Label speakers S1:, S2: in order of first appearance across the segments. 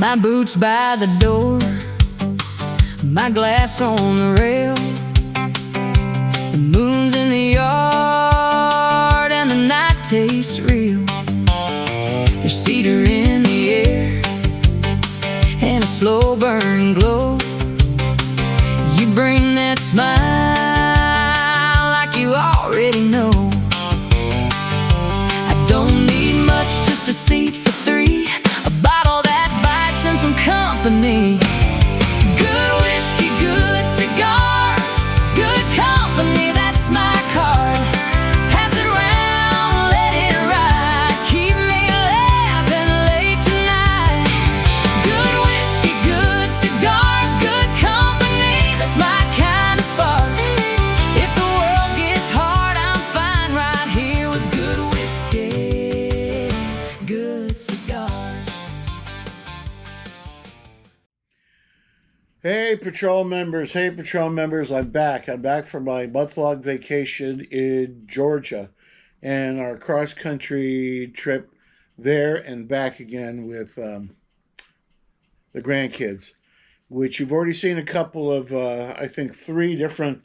S1: My boots by the door, my glass on the rail. The moon's in the yard and the night tastes real. There's cedar in the air and a slow burn glow. You bring that smile like you already know. I don't need much, just a seat for three, a bottle that bites and some company. Good whiskey, good cigars, good company, that's my card. Pass it round, let it ride, keep me laughing late tonight. Good whiskey, good cigars, good company, that's my kind of spark. If the world gets hard, I'm fine right here with good whiskey, good cigars.
S2: Hey patrol members, I'm back from my month-long vacation in Georgia and our cross-country trip there and back again with the grandkids, which you've already seen a couple of, I think 3 different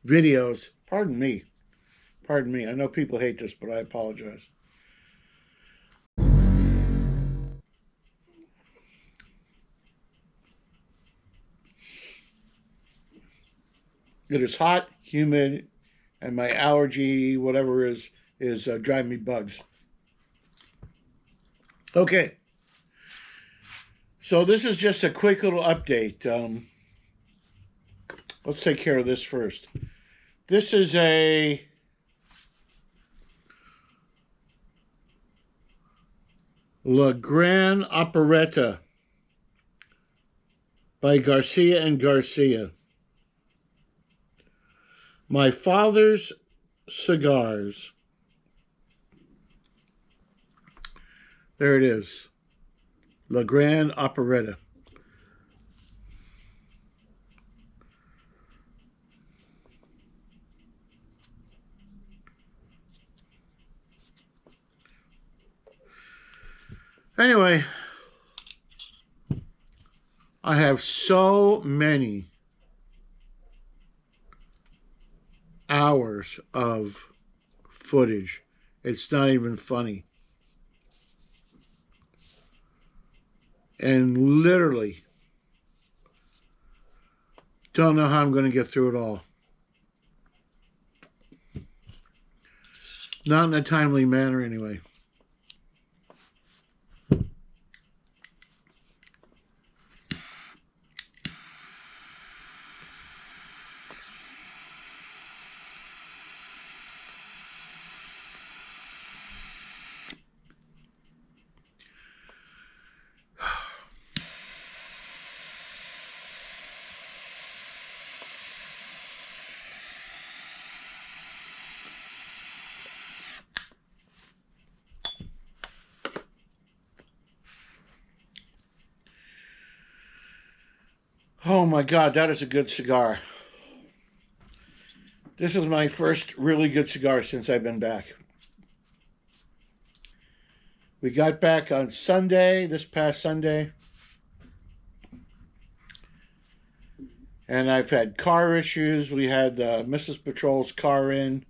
S2: videos. Pardon me, I know people hate this, but I apologize. It is hot, humid, and my allergy, whatever is driving me bugs. Okay. So this is just a quick little update. Let's take care of this first. This is a La Grande Operetta by Garcia and Garcia. My father's cigars. There it is. La Grande Operetta. Anyway, I have so many hours of footage. It's not even funny. And literally don't know how I'm going to get through it all. Not in a timely manner anyway. Oh my God, that is a good cigar. This is my first really good cigar since I've been back. We got back on Sunday, this past Sunday. And I've had car issues. We had Mrs. Patrol's car in,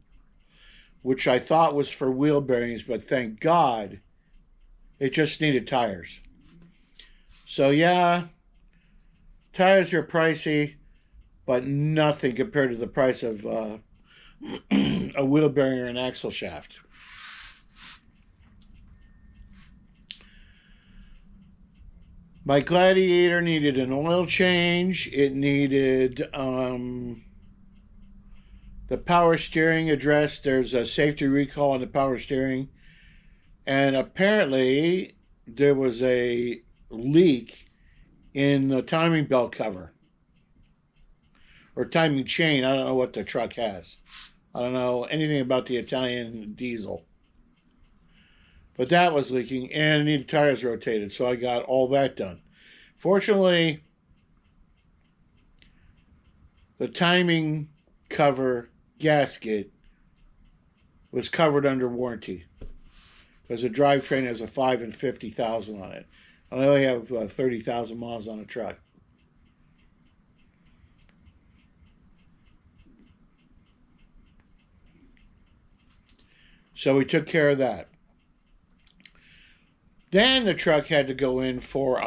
S2: which I thought was for wheel bearings, but thank God it just needed tires. So yeah, tires are pricey, but nothing compared to the price of a wheel bearing or an axle shaft. My Gladiator needed an oil change. It needed the power steering addressed. There's a safety recall on the power steering. And apparently there was a leak in the timing belt cover. Or timing chain. I don't know what the truck has. I don't know anything about the Italian diesel. But that was leaking, and it needed tires rotated, so I got all that done. Fortunately, the timing cover gasket was covered under warranty because the drivetrain has a 5 and 50,000 on it. I only have 30,000 miles on a truck. So we took care of that. Then the truck had to go in for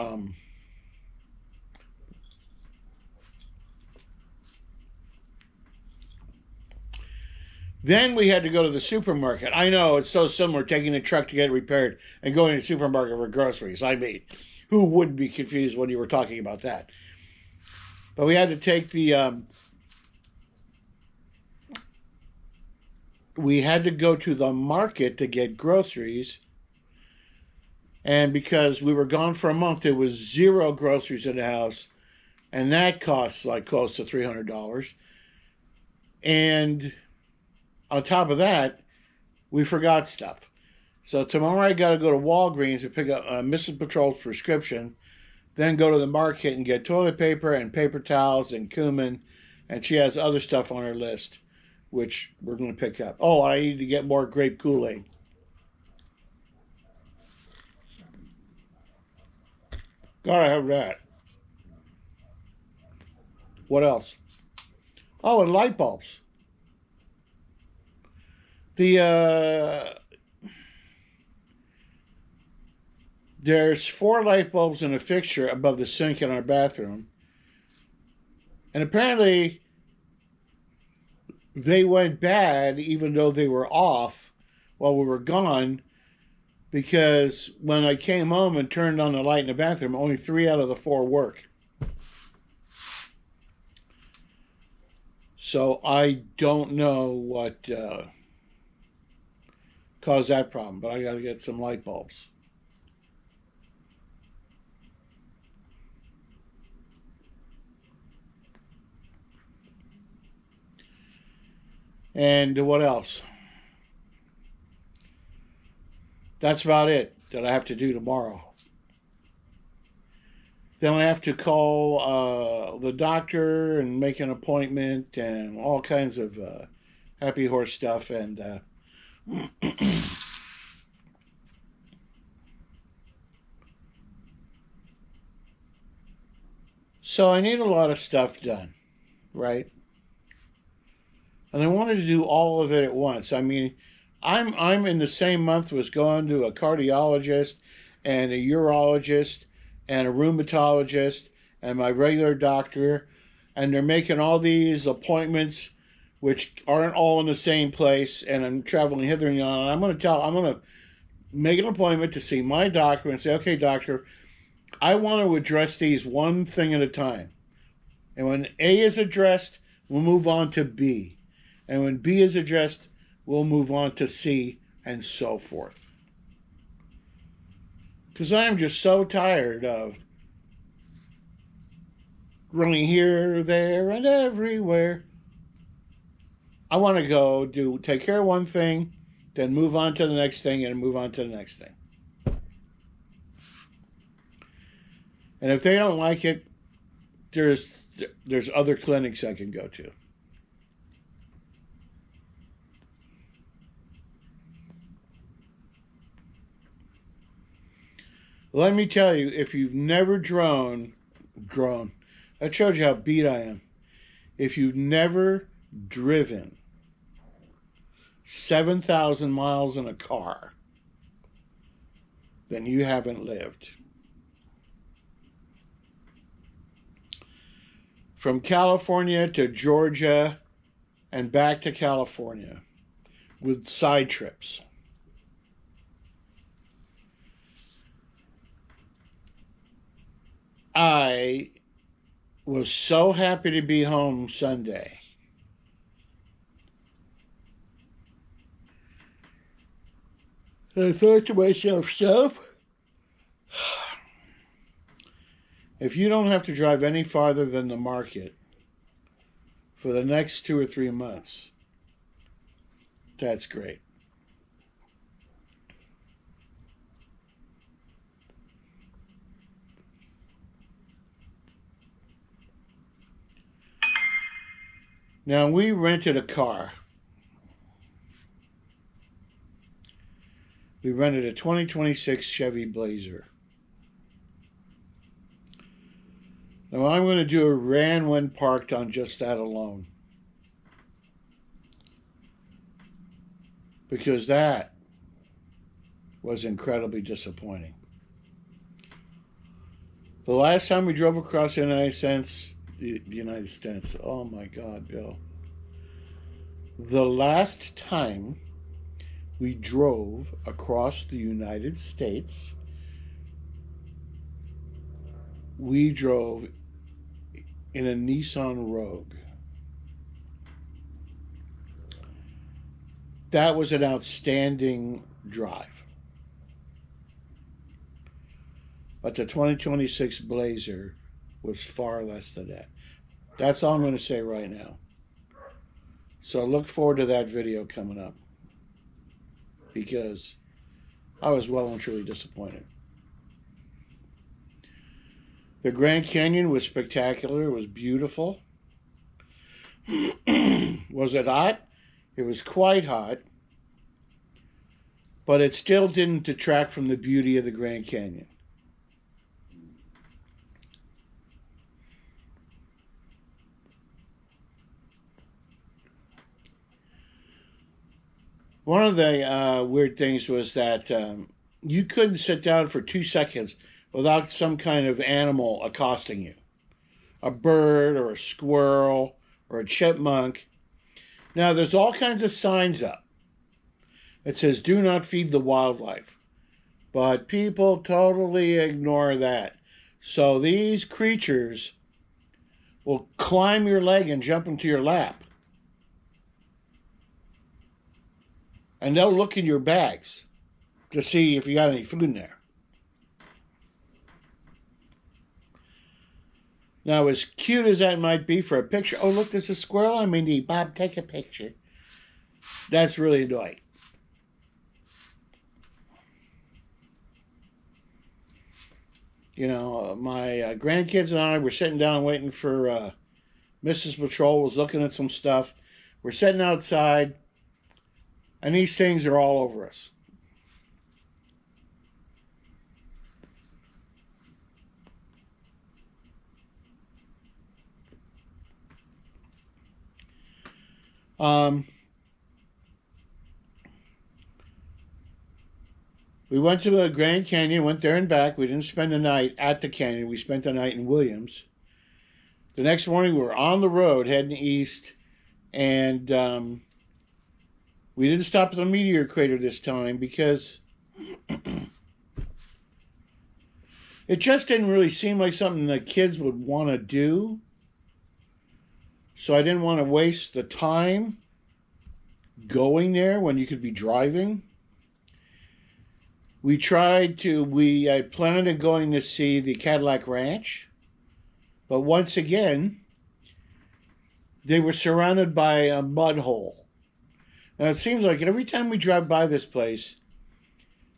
S2: then we had to go to the supermarket. I know it's so similar, taking the truck to get it repaired and going to the supermarket for groceries. I mean, who wouldn't be confused when you were talking about that? But we had to take we had to go to the market to get groceries. And because we were gone for a month, there was zero groceries in the house. And that costs like close to $300. And on top of that, we forgot stuff. So tomorrow I got to go to Walgreens to pick up Mrs. Patrol's prescription, then go to the market and get toilet paper and paper towels and cumin, and she has other stuff on her list, which we're going to pick up. Oh, I need to get more grape Kool-Aid. Gotta have that. What else? Oh, and light bulbs. There's 4 light bulbs in a fixture above the sink in our bathroom. And apparently they went bad even though they were off while we were gone, because when I came home and turned on the light in the bathroom, only 3 out of the 4 work. So I don't know what caused that problem, but I got to get some light bulbs. And what else? That's about it that I have to do tomorrow. Then I have to call the doctor and make an appointment and all kinds of happy horse stuff. And so I need a lot of stuff done, right? And I wanted to do all of it at once. I mean, I'm in the same month was going to a cardiologist and a urologist and a rheumatologist and my regular doctor, and they're making all these appointments which aren't all in the same place, and I'm traveling hither and yon. I'm going to make an appointment to see my doctor and say, okay, doctor, I want to address these one thing at a time. And when A is addressed, we'll move on to B. And when B is addressed, we'll move on to C, and so forth. Because I am just so tired of running here, there, and everywhere. I want to go take care of one thing, then move on to the next thing, and move on to the next thing. And if they don't like it, there's other clinics I can go to. Let me tell you, if you've never grown, that shows you how beat I am. If you've never driven 7,000 miles in a car, then you haven't lived. From California to Georgia and back to California with side trips. I was so happy to be home Sunday. I thought to myself, if you don't have to drive any farther than the market for the next 2 or 3 months, that's great. Now, we rented a car. We rented a 2026 Chevy Blazer. Now I'm going to do a ran when parked on just that alone. Because that was incredibly disappointing. The last time we drove across the United States, oh my God, Bill. The last time we drove across the United States, we drove in a Nissan Rogue. That was an outstanding drive. But the 2026 Blazer was far less than that. That's all I'm going to say right now. So look forward to that video coming up, because I was well and truly disappointed. The Grand Canyon was spectacular. It was beautiful. Was it hot? It was quite hot. But it still didn't detract from the beauty of the Grand Canyon. One of the weird things was that you couldn't sit down for 2 seconds without some kind of animal accosting you. A bird or a squirrel or a chipmunk. Now, there's all kinds of signs up that says, do not feed the wildlife. But people totally ignore that. So these creatures will climb your leg and jump into your lap. And they'll look in your bags to see if you got any food in there. Now, as cute as that might be for a picture, oh, look, there's a squirrel on my knee. Bob, take a picture. That's really annoying. You know, my grandkids and I were sitting down waiting for Mrs. Patrol was looking at some stuff. We're sitting outside, and these things are all over us. We went to the Grand Canyon, went there and back. We didn't spend the night at the canyon. We spent the night in Williams. The next morning, we were on the road heading east, and we didn't stop at the meteor crater this time because it just didn't really seem like something the kids would want to do. So I didn't want to waste the time going there when you could be driving. We planned on going to see the Cadillac Ranch, but once again, they were surrounded by a mud hole. Now it seems like every time we drive by this place,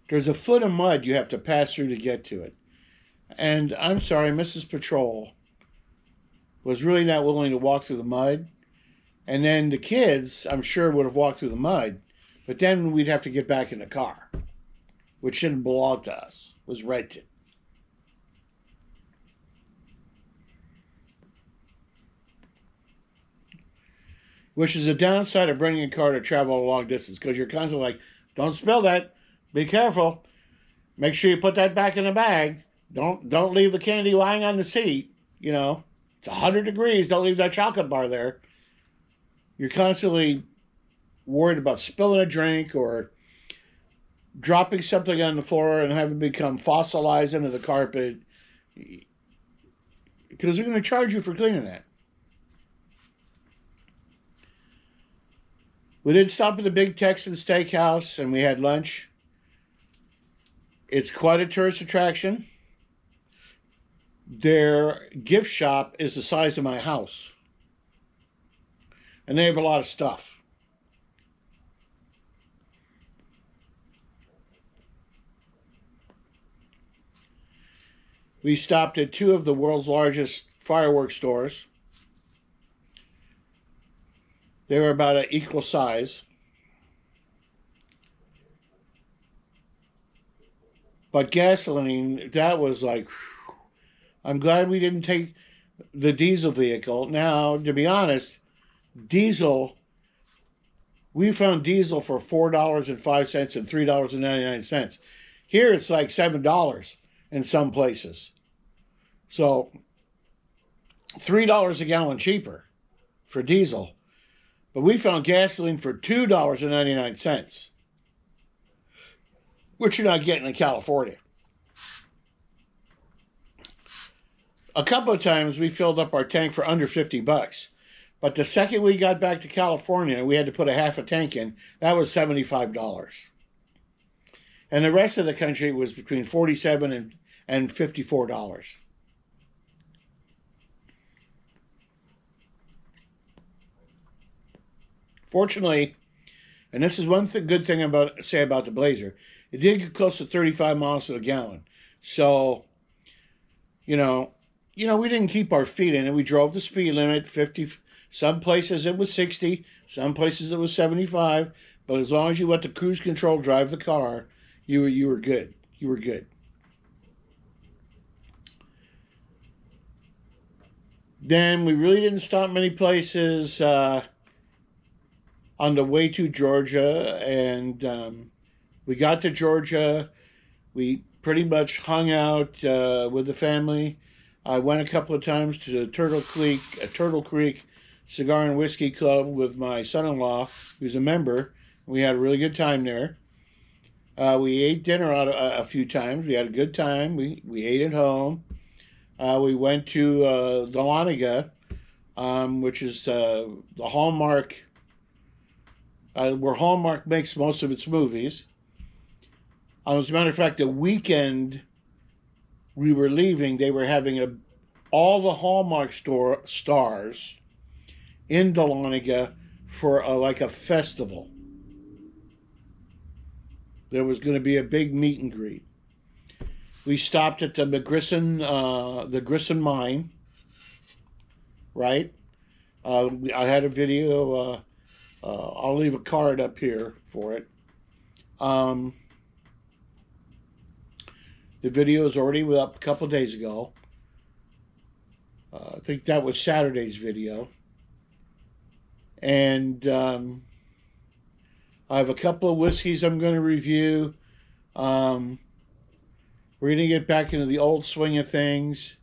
S2: there's a foot of mud you have to pass through to get to it. And I'm sorry, Mrs. Patrol was really not willing to walk through the mud. And then the kids, I'm sure, would have walked through the mud, but then we'd have to get back in the car, which didn't belong to us, was rented. Which is a downside of renting a car to travel a long distance, because you're constantly like, don't spill that, be careful, make sure you put that back in the bag, don't leave the candy lying on the seat, you know, it's 100 degrees, don't leave that chocolate bar there. You're constantly worried about spilling a drink or dropping something on the floor and having it become fossilized into the carpet, because they're going to charge you for cleaning that. We did stop at the Big Texan Steakhouse and we had lunch. It's quite a tourist attraction. Their gift shop is the size of my house. And they have a lot of stuff. We stopped at 2 of the world's largest fireworks stores. They were about an equal size. But gasoline, that was like, I'm glad we didn't take, the diesel vehicle. Now, to be honest, diesel, we found diesel for $4.05 and $3.99. Here it's like $7 in some places. So $3 a gallon cheaper for diesel. But we found gasoline for $2.99, which you're not getting in California. A couple of times we filled up our tank for under $50. But the second we got back to California, we had to put a half a tank in. That was $75. And the rest of the country was between $47 and $54. Fortunately, and this is one good thing about the Blazer, it did get close to 35 miles to the gallon. So, we didn't keep our feet in it. We drove the speed limit, 50. Some places it was 60. Some places it was 75. But as long as you let the cruise control drive the car, you were good. You were good. Then we really didn't stop many places on the way to Georgia. And we got to Georgia. We pretty much hung out with the family. I went a couple of times to Turtle Creek Cigar and Whiskey Club with my son-in-law, who's a member. We had a really good time there. We ate dinner out a few times. We had a good time. We ate at home. We went to Dahlonega, which is the Hallmark, where Hallmark makes most of its movies. As a matter of fact, the weekend we were leaving, they were having all the Hallmark stars in Dahlonega for like a festival. There was going to be a big meet and greet. We stopped at the Grissom mine, right? I had a video. I'll leave a card up here for it. The video is already up a couple days ago. I think that was Saturday's video. And I have a couple of whiskeys I'm going to review. We're going to get back into the old swing of things.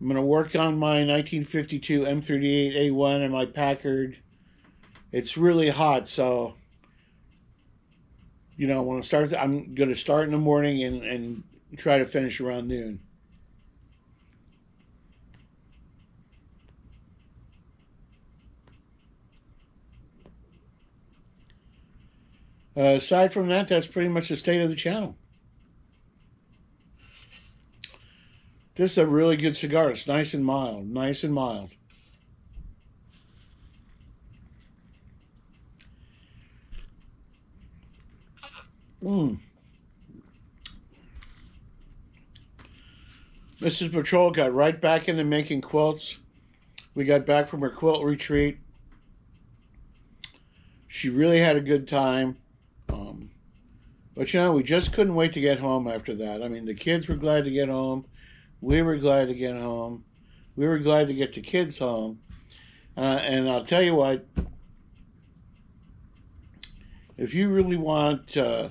S2: I'm going to work on my 1952 M38A1 and my Packard. It's really hot, so when I'm going to start in the morning and try to finish around noon. Aside from that, that's pretty much the state of the channel. This is a really good cigar. It's nice and mild. Nice and mild. Mrs. Patrol got right back into making quilts. We got back from her quilt retreat. She really had a good time. But we just couldn't wait to get home after that. I mean, the kids were glad to get home. We were glad to get home. We were glad to get the kids home. And I'll tell you what, if you really want a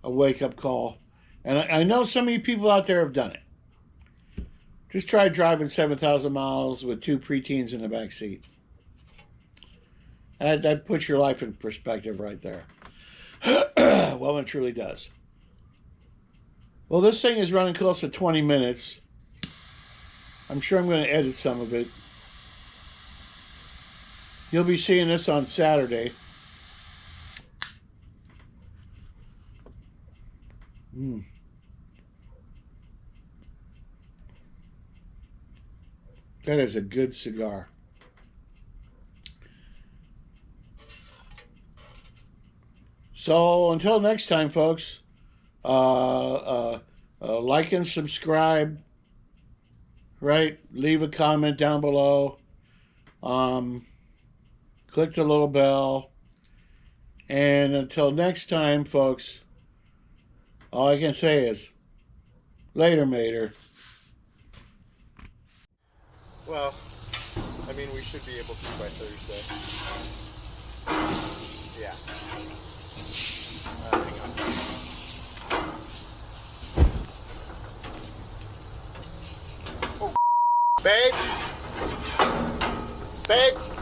S2: wake-up call, and I know some of you people out there have done it, just try driving 7,000 miles with two preteens in the back seat. That puts your life in perspective right there. Well, it truly does. Well, this thing is running close to 20 minutes. I'm sure I'm going to edit some of it. You'll be seeing this on Saturday. That is a good cigar. So until next time, folks, like and subscribe, right? Leave a comment down below. Click the little bell. And until next time, folks, all I can say is, later, mater.
S3: Well, I mean, we should be able to by Thursday. Yeah. Hang on. Oh, babe? Babe?